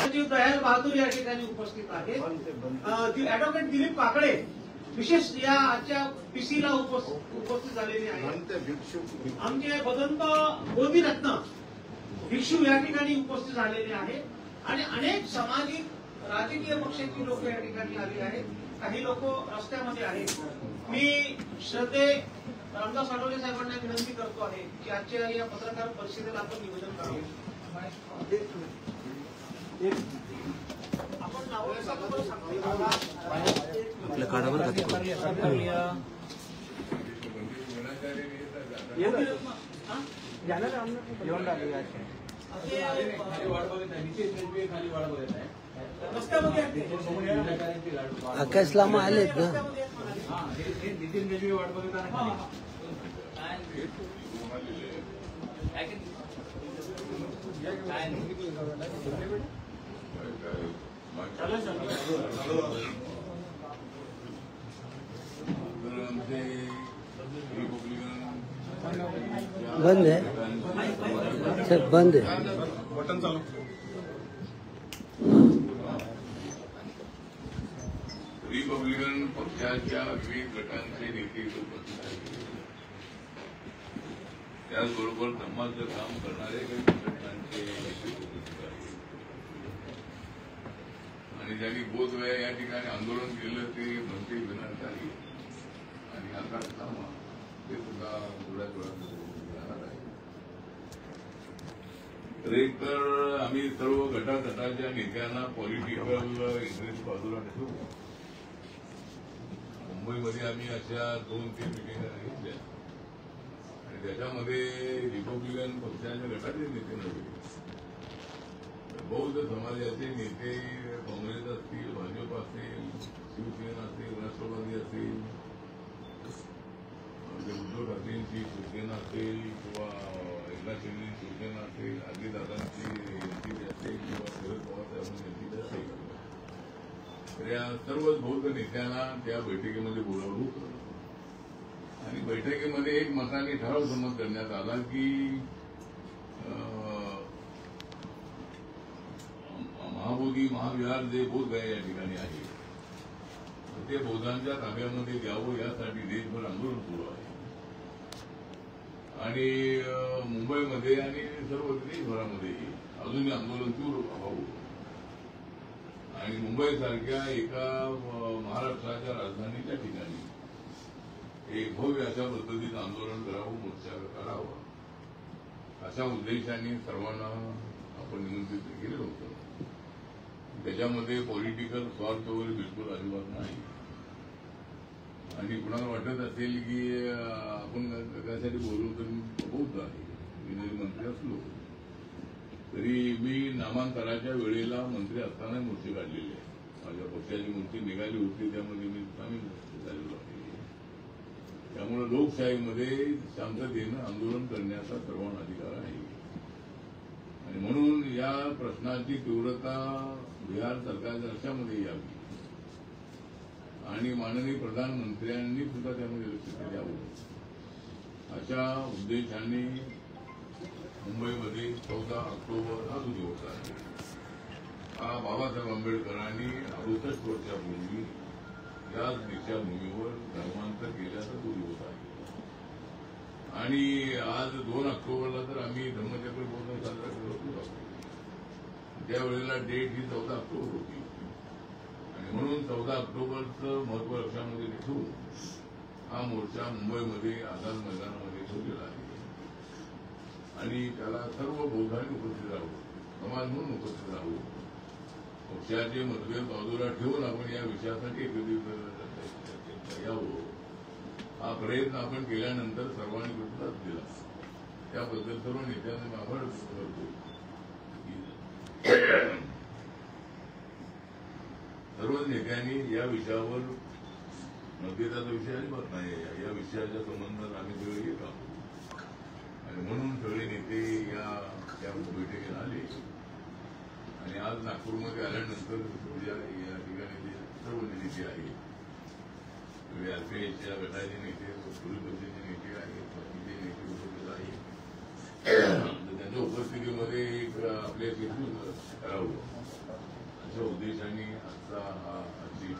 सचिव दयाल बहादूर या ठिकाणी उपस्थित आहेत. ऍडव्होकेट दिलीप काकडे विशेष या आजच्या पीसीला उपस्थित झालेले आहेत. आमचे भगवंत बोधीरत्न भिक्षू या ठिकाणी उपस्थित झालेले आहेत आणि अनेक सामाजिक राजकीय पक्षाची लोक या ठिकाणी आलेली आहेत. काही लोक रस्त्यामध्ये आहेत. मी श्रद्धे रामदास आठवले साहेबांना विनंती करतो आहे की आजच्या या पत्रकार परिषदेला आपण निवेदन करावं. आपण नाव आकाशलामा आलेत ना. नितीन गजबी वाट बघत बंद है सर, बंद है. बटन चालू. रिपब्लिकन पक्षाच्या विविध गटांचे नेते उपस्थित आहेत. त्याचबरोबर धम्माचं काम करणारे काही संघटनांचे नेते उपस्थित आहेत आणि ज्यांनी बोधगया या ठिकाणी आंदोलन केलं ते म्हणते विनाशकारी आणि आकाश लामा ते सुद्धा थोड्याच वेळात जाणार आहे. तर एक तर आम्ही सर्व गटागटाच्या नेत्यांना पॉलिटिकल इंटरेस्ट बाजूला ठेवू. मुंबईमध्ये आम्ही अशा 2-3 मिटिंगा घेतल्या आणि त्याच्यामध्ये रिपब्लिकन पक्षाच्या गटाचे नेते नव्हे, बौद्ध समाजाचे नेते काँग्रेस असतील, भाजप असेल, शिवसेना असेल, राष्ट्रवादी असेल, उद्धव ठाकरेंची शिवसेना असेल किंवा एकनाथ शिंदेची शिवसेना असेल, अजितदादांची एनसीपी असेल किंवा शरद पवार साहेबांची एनसीपी असेल, तर या सर्व बौद्ध नेत्यांना त्या बैठकीमध्ये बोलावलं होतं आणि बैठकीमध्ये एक मताने ठराव संमत करण्यात आला की महाबोधी महाविहार जे बोधगया या ठिकाणी आहे ते बौद्धांच्या ताब्यामध्ये द्यावं यासाठी देशभर आंदोलन सुरू आहे आणि मुंबईमध्ये आणि सर्व देशभरामध्येही अजूनही आंदोलन तीव्र व्हावं आणि मुंबईसारख्या एका महाराष्ट्राच्या राजधानीच्या ठिकाणी एक भव्य अशा पद्धतीचं आंदोलन करावं, मोर्चा करावा अशा उद्देशाने सर्वांना आपण निमंत्रित केलं होतं. त्याच्यामध्ये पॉलिटिकल स्वार्थ वगैरे बिलकुल अजिबात नाही आणि कुणाला वाटत असेल की आपण त्यासाठी बोलू तर बौद्ध आहे, मी जरी मंत्री असलो तरी मी नामांतराच्या वेळेला मंत्री असताना मूर्ती काढलेली आहे. माझ्या पक्षाची मूर्ती निघाली होती त्यामध्ये मी सामील झालेलो आहे. त्यामुळे लोकशाहीमध्ये शांततेनं आंदोलन करण्याचा सर्वांना अधिकार आहे आणि म्हणून या प्रश्नाची तीव्रता बिहार सरकारच्या लक्षामध्ये यावी आणि माननीय प्रधानमंत्र्यांनी सुद्धा त्यामध्ये लक्ष द्यावं अशा उद्देशाने मुंबईमध्ये 14 ऑक्टोबर हा जो दिवस आहे हा बाबासाहेब आंबेडकरांनी 68 वर्षापूर्वी याच दीक्षाभूमीवर धर्मांतर केल्याचा तो दिवस आहे आणि आज 2 ऑक्टोबरला तर आम्ही धर्मचक्र महोत्सव साजरा करत होतो. त्यावेळेला डेट ही 14 ऑक्टोबर होती आणि म्हणून 14 ऑक्टोबरचं महत्व लक्षामध्ये ठेवून हा मोर्चा मुंबईमध्ये आझाद मैदानामध्ये ठेवलेला आहे आणि त्याला सर्व बौद्धांनी उपस्थित राहावं, समाज म्हणून उपस्थित राहावं. पक्षाचे मतभेद बाजूला ठेवून आपण या विषयासाठी एकत्रित यावं हा प्रयत्न आपण केल्यानंतर सर्वांनी प्रतिसाद दिला. त्याबद्दल सर्व नेत्यांना मी आभार करतो. सर्वच नेत्यांनी या विषयावर मतभेदाचा विषय अजिबात नाही, या विषयाच्या संबंधात आम्ही सगळे एक आहोत आणि म्हणून सगळे नेते या बैठकीला आले आणि आज नागपूरमध्ये आल्यानंतर या ठिकाणी सर्व नेते आहेत, आरपीआयच्या गटाचे नेते, पोलीस पक्षाचे नेते आहेत, बाकीचे नेते उपस्थित आहेत. त्यांच्या उपस्थितीमध्ये एक आपल्या करावं उद्देशाने आजचा हा आजची